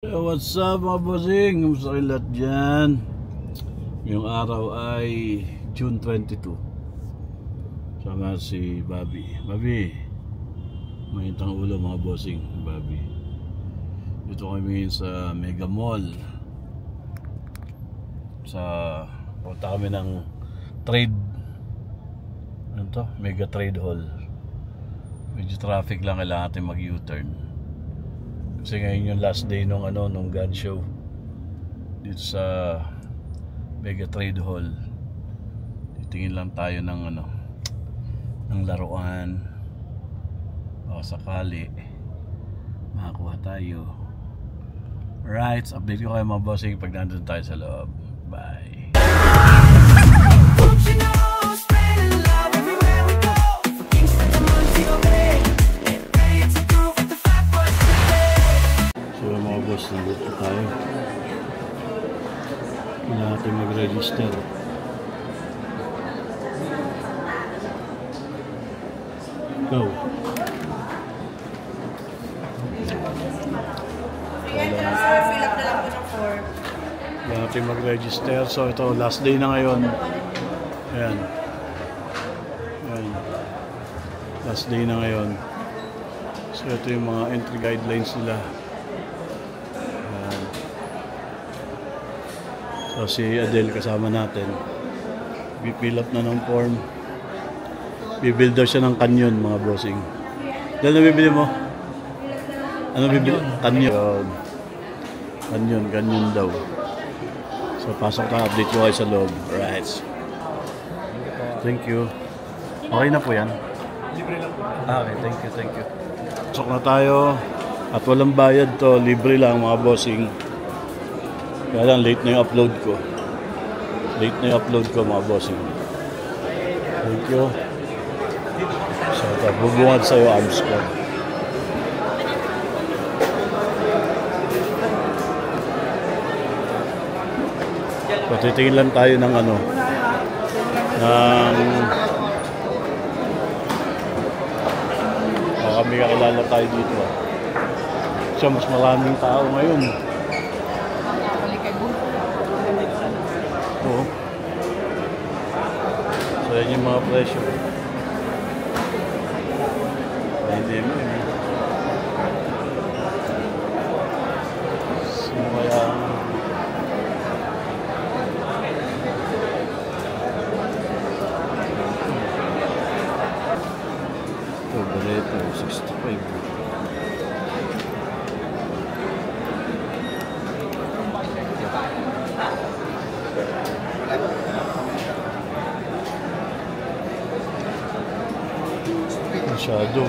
What's up mga bossing? Kamusta kayo lahat dyan? Ngayong araw ay June 22. Sama si Bobby. Bobby, mahintang ulo mga bossing. Bobby, dito kami sa Mega Mall. Punta kami ng trade. Ano to? Mega Trade Hall. Medyo traffic lang, kailangan natin mag U-turn kasi ngayon yung last day nung gun show dito sa Mega Trade Hall. Titingin lang tayo ng laruan o sakali makakuha tayo. Right, update ko kayo mga bossing pag nandun tayo sa loob. Bye. Nandito tayo. Kailangan natin mag-register. Go. Fill up na lang po ng form. Kailangan natin mag-register. So ito, last day na ngayon. Ayan. Ayan. Last day na ngayon. So ito yung mga entry guidelines nila. So si Adele kasama natin, fill up na ng form. Bibuild daw siya ng canyon mga bossing. Dahil na bibili mo? Ano bibili? Canyon. Canyon daw. So pasok na, update ko kayo sa loob. Alright. Thank you. Okay na po yan? Libre lang po. Okay, thank you. Pasok na tayo. At walang bayad to, libre lang mga bossing. Kaya lang, late na yung upload ko. Mga bossing. Thank you. So, bubungad sa'yo, arms ko. So, titingin lang tayo ng kami kakilala tayo dito. So, mas maraming tao ngayon. Oo. So yan yung mga presyo. NMM. So kaya ito, Boleto, 65. Masyado.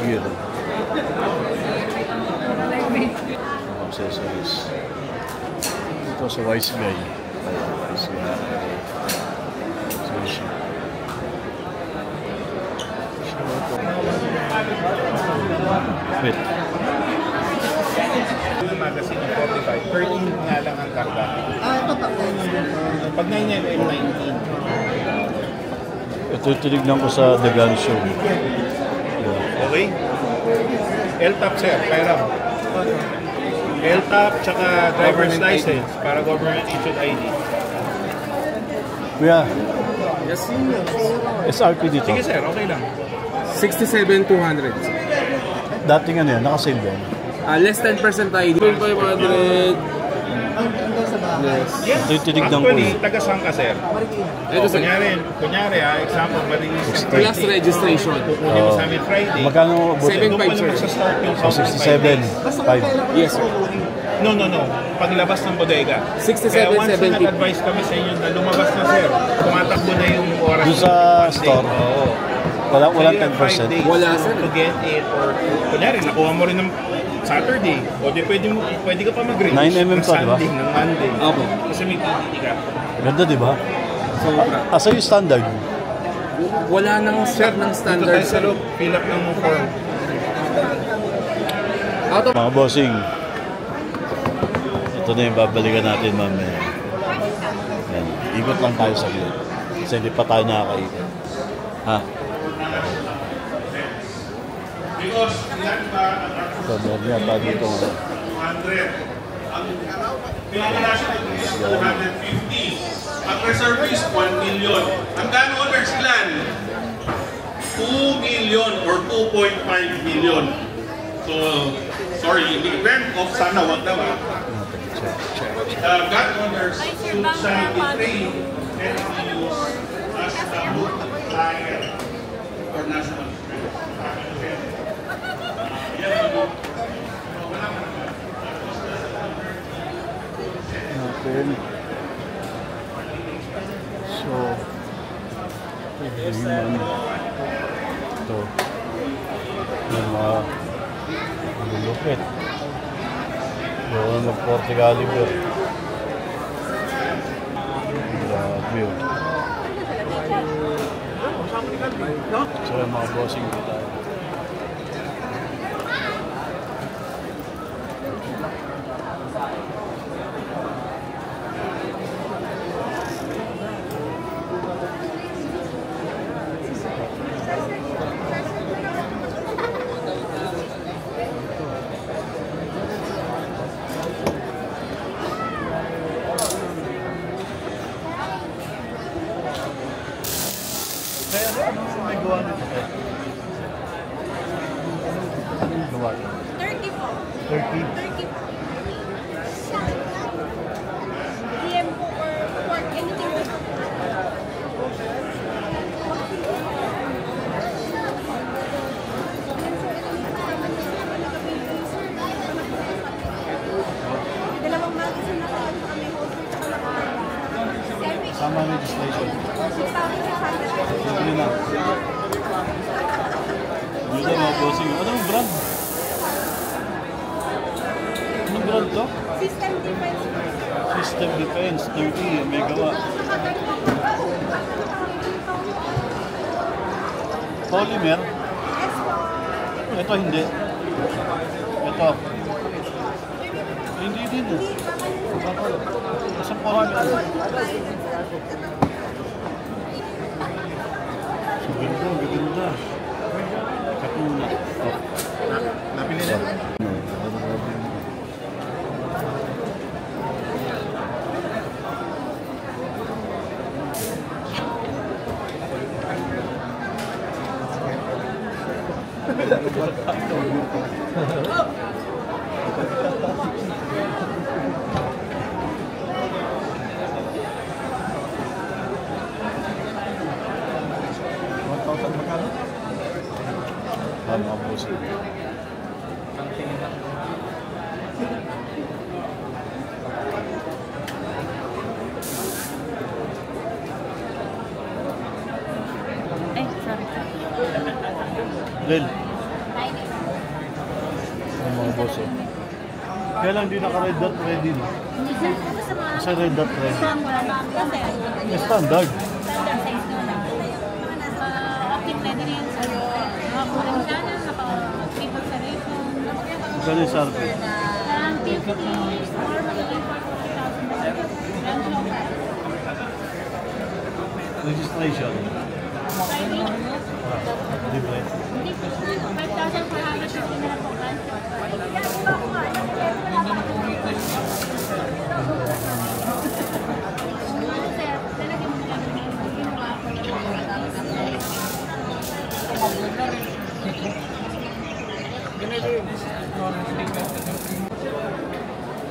Gear. Accessories. Ito sa Wise Guy. Wait. Magazine ng 45, 13 nga lang ang karga. Ito pag 9. Pag 9mm, 19. Ito tinignan ko sa The Gun Show. Okay? LTAP sir, pairam. LTAP tsaka driver's license para government issued ID. Kuya, Yes. SRP dito. Sige sir, okay lang. 67,200. Dating nakasave yan. Less 10% ID. 500. Yes. Ito yung tinignan ko. Actually, taga-saan ka sir? Ito sa Kunyari example, mali-list class registration. Kunin mo sa amin Friday. Magkano buti? 7.5 Doon sir. pa sa start yung 67. 5. Yes sir. No. Paglabas ng bodega. 67, Kaya once na 70. nag-advise kami sa inyo na lumabas na sir, tumatakbo na yung oras. Doon sa store? Oo. Walang 10%. Wala, sir. To get it or kunyari, nakuha mo rin ng Saturday. O di pwede ka pa mag-reach. 9mm pa, di ba? Sunday, ng Monday. Opo. Kasi may TTT ka. Ganda, di ba? Sobra. Asa yung standard? Wala nang set ng Dito standard. tayo sa loob, fill up ng form. Out of Mga bossing, ito na yung babalikan natin mamaya. Yan. Ikot lang tayo sa gilid. Kasi hindi pa tayo nakakaikot. Ha? Because yan ba, Ito, meron yata dito. 200. Ang pinaka-national is 250. Ang reservist, 1 million. Ang gun-owners ilan? 2 million or 2.5 million. So, sorry, i-rent off sana, wag naman. Gun-owners should sign the trade and use as a multiplier for national security. Natin. So, yun. Ito. Yung mga lulupit. Yung mag-40 caliber. Grabe yun. So, yung mga bossing dito. Kaya ano may gawa nito? Anong gawa nito? 30 po. 30? 30 po. DM po or pork, anything po. Dalawang magazine na po sa kami holster sa kalakaran. Sama registration. 6,600. Hindi na. Dito mga bossing. Anong brand? Anong brand to? System defense. System Defense 30. May gawa. Polymer. Yes po. Ito hindi. Ito. Hindi din eh. Bakal. Isang polymer. Ganda, ganda. Katuna. Oh. Napili na. Mga bossing. Ay, sorry. Del. Mga bossing. Kaya lang di naka-red dot ready no? Hindi sir, ano sa mga Kasi red dot ready. kasi Standard. standard size na lang. Optic ready na yan sir. Makakulang sana, naka-triple serration. Gano'n yung SRP. 50 or magiging 40,000. Registration. Libre. Hindi po, 5,450 na lang po. Sir, talagang mo lang ginawa ko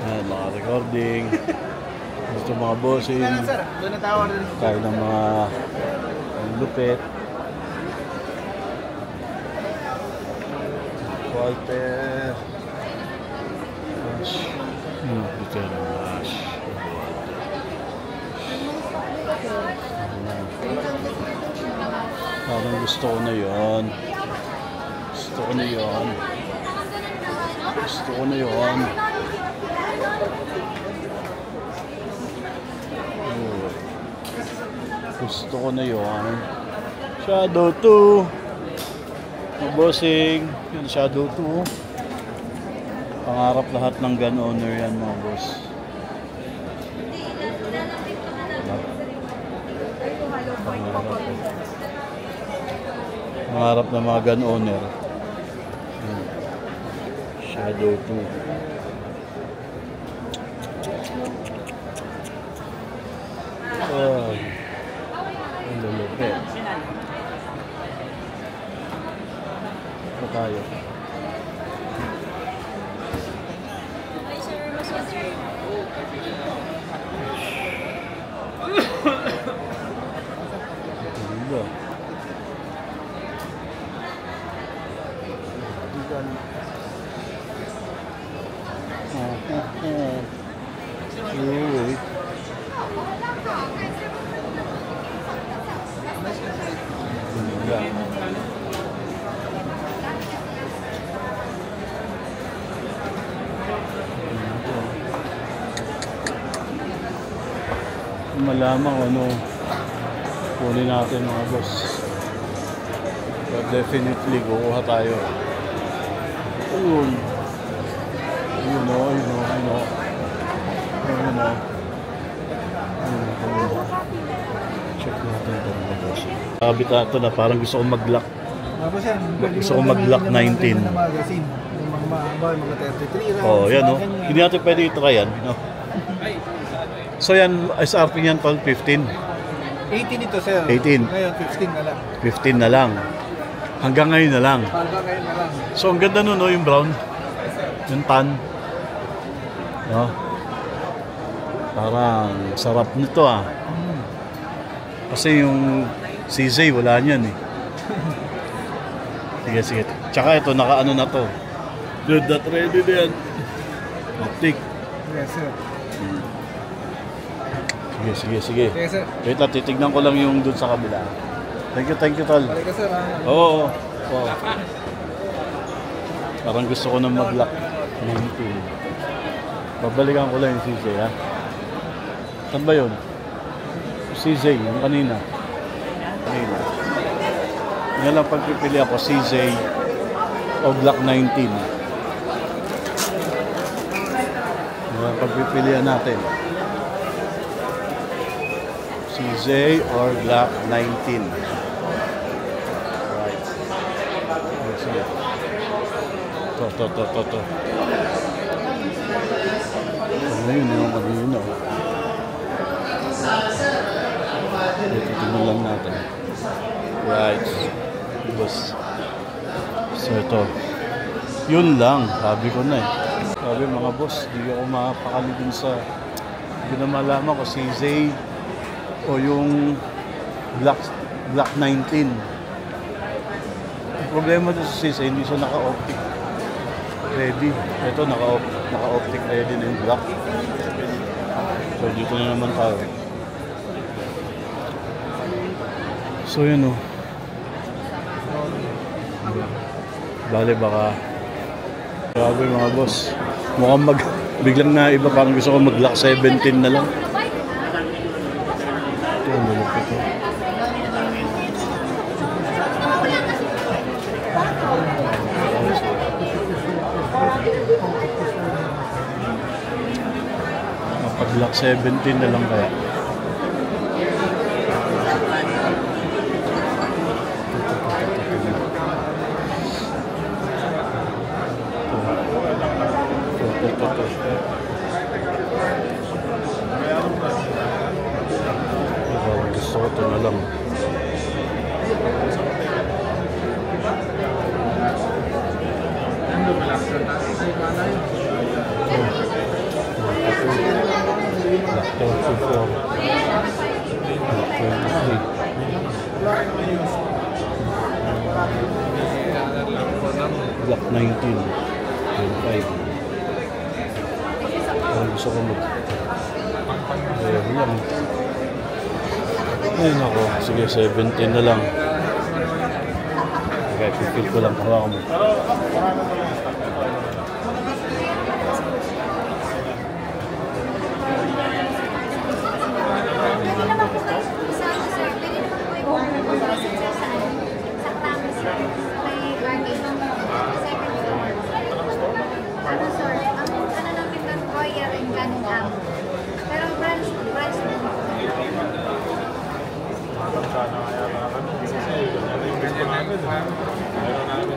Ayan, mga recording. Gusto mga bossing. Doon na tawar rin. Kaya ng mga lupit. Walter. Ash. Ito yung Ash. Parang gusto ko na yun. Gusto ko na yun. Gusto ko na yun. Oh. Gusto ko na yun. Shadow 2. Bossing. Yan, Shadow 2. Pangarap lahat ng gun owner yan mga boss. Pangarap. Mangarap ng mga gun owner. Ayan. Shadow 2. Oh, ang lulupit. Ito tayo. Ganda. Uy. Ganda. Malamang ano kunin natin mga boss. But definitely kukuha tayo. Ayun. Ayun o, ayun o, ayun o. Ayun o. Check natin ito mga boss. Kabit ito na parang gusto kong mag-lock. Gusto kong mag-lock 19. Yung mga 33 rounds. Oh, yan o. Hindi natin pwede i-try yan. No? So yan, SRP yan pang 15. 18 ito, sir. 18. Ngayon, 15 na lang. 15 na lang. Hanggang ngayon na lang. Hanggang ngayon na lang. So ang ganda nun, no, yung brown. Yung tan. No? Parang sarap nito ah. Kasi yung CZ wala niyan eh. Sige, sige. Tsaka ito, naka-ano na to. Dude, that ready na yan. Optic. Yes, sir. Sige, sige, sige. Yes, sir. Wait lang, titignan ko lang yung dun sa kabila. Thank you, tol. Balik ka, sir. Oo. Oo. Parang gusto ko nang mag-lock 19. Babalikan ko lang yung CJ, ha? Saan ba yun? CJ, yung kanina. Kanina. Yan lang pagpipili ako, CJ o Glock 19. Yan lang pagpipilian natin. CJ or Glock 19. Right. Sige. To. Ano yun yung kanina? Titignan lang natin. Right. Boss. So ito. Yun lang. Sabi ko na eh. Sabi mga boss, di ako mapakali dun sa hindi na malaman ko si Zay o yung Glock 19. Ang problema dun sa Zay, hindi siya naka-optic ready. Ito naka-optic ready na yung Glock. So dito na naman tayo. So yun o. Bale baka grabe mga boss. Mukhang biglang na iba, parang gusto ko mag-Glock 17 na lang. Ito, nalupit ito. Mag-Glock 17 na lang kaya. Gusto ko ito na lang. Glock 19 5. Parang gusto ko mag lang. Ayun ako, sige 17 na lang. Okay, pipil ko lang kawa mo. namin. Meron namin.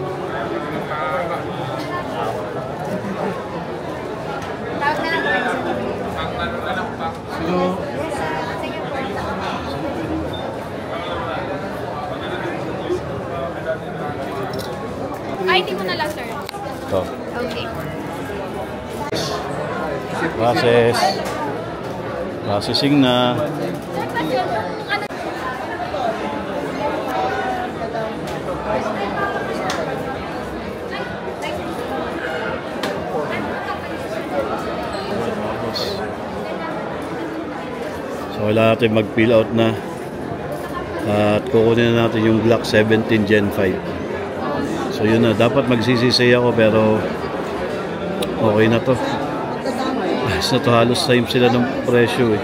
Tawag na lang po. Ang ano na lang pa. Sino? Sige po. ID mo na lang, sir. Ito. Okay. Processing na. Sir, kasi yung ano... So wala natin mag-fill out na. At kukunin na natin yung Glock 17 Gen 5. So yun na, dapat magsisisay ako pero okay na to. Ayos na to, halos same sila ng presyo eh.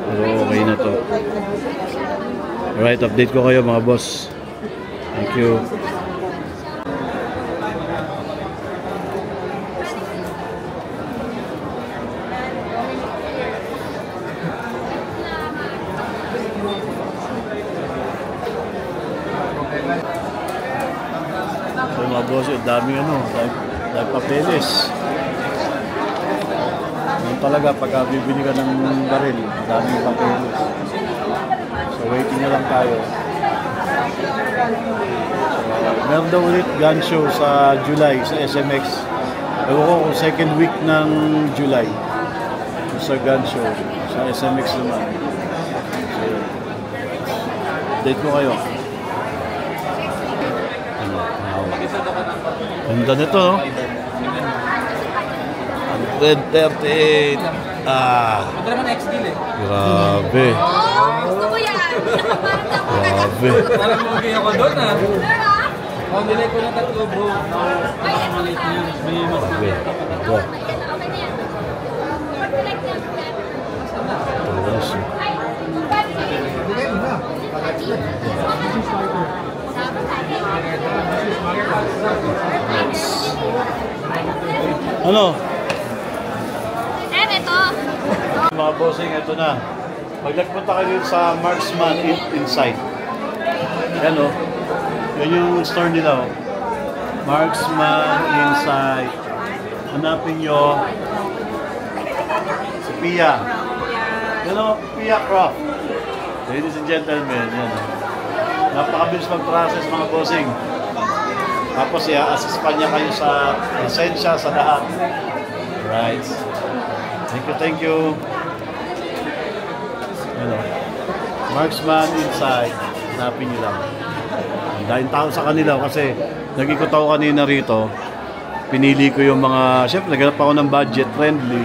Pero okay na to. Alright, update ko kayo mga boss. Thank you. So mga boss, daming daming papeles. Yung talaga, pagka bibili ka ng baril, daming papeles. So waiting na lang tayo. Meron daw ulit gun show sa July sa SMX. Ewan ko kung second week ng July sa gun show sa SMX naman. So, update ko kayo. Ganda nito, no? 138. Ito naman XD eh. Grabe. Oh, gusto ko yan. Grabe. Parang magi ako doon ah. Sir, ah? Oh, nilay ko ng 3 bro. Ay, ito isa. May mas Grabe. Grabe. Okay na yan. Select yan. Tapos, Ay, Bigay mo na. ano? Sir, ito. Mga bossing, ito na. Pag nagpunta kayo sa Marksman Inside. Yan o. Yan yung store nila o. Marksman Inside. Hanapin nyo si Pia. Yan o, Pia Craft. Ladies and gentlemen, yan o. Napakabilis mag-process mga bossing. Tapos i-assist pa niya kayo sa lisensya, sa lahat. Right. Thank you. Ano? Marksman Inside. Hanapin nyo lang. Dahil tao sa kanila kasi nag-ikot ako kanina rito. Pinili ko yung mga, syempre naghanap ako ng budget friendly.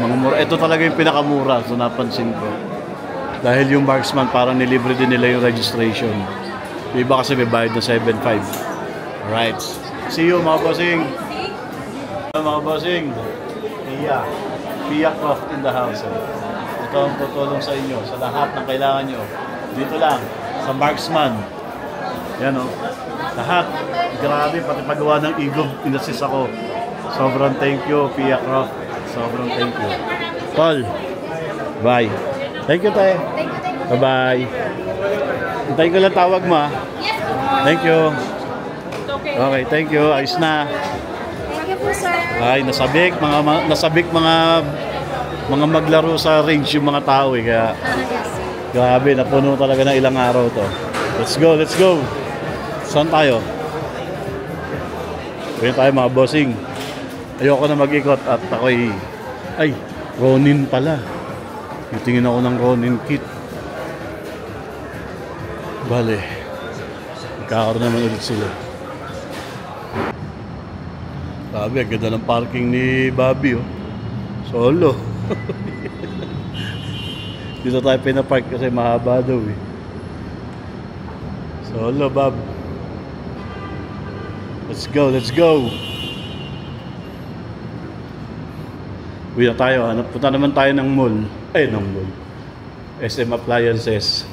Mga mura. Ito talaga yung pinakamura. So napansin ko. Dahil yung Marksman parang nilibre din nila yung registration. Yung iba kasi may bayad na 7.5. Right. See you mga bossing. Mga bossing. Pia Craft in the house. Ito ang tutulong sa inyo sa lahat ng kailangan nyo. Dito lang sa Marksman. Yan o. Lahat. Grabe, pati paggawa ng igov, inassist ako. Sobrang thank you, Pia Craft. Sobrang thank you. Tol. Bye. Thank you, tayo. Bye-bye. Hintayin ko lang tawag mo, ha? Yes, po. Thank you. Okay, thank you. Ayos na. Thank you po, sir. Ay, nasabik mga maglaro sa range yung mga tao eh. Kaya grabe, napuno talaga ng ilang araw to. Let's go. Saan tayo? Ngayon tayo mga bossing. Ayoko na mag-ikot at ako'y Ronin pala. Titingin ako ng Ronin kit. Bale, magkakaroon naman ulit sila. Sabi, ang ganda ng parking ni Bobby, oh. Solo. Dito tayo pinapark kasi mahaba daw, eh. Solo, Bob. Let's go. Uwi na tayo, punta naman tayo ng mall. SM Appliances.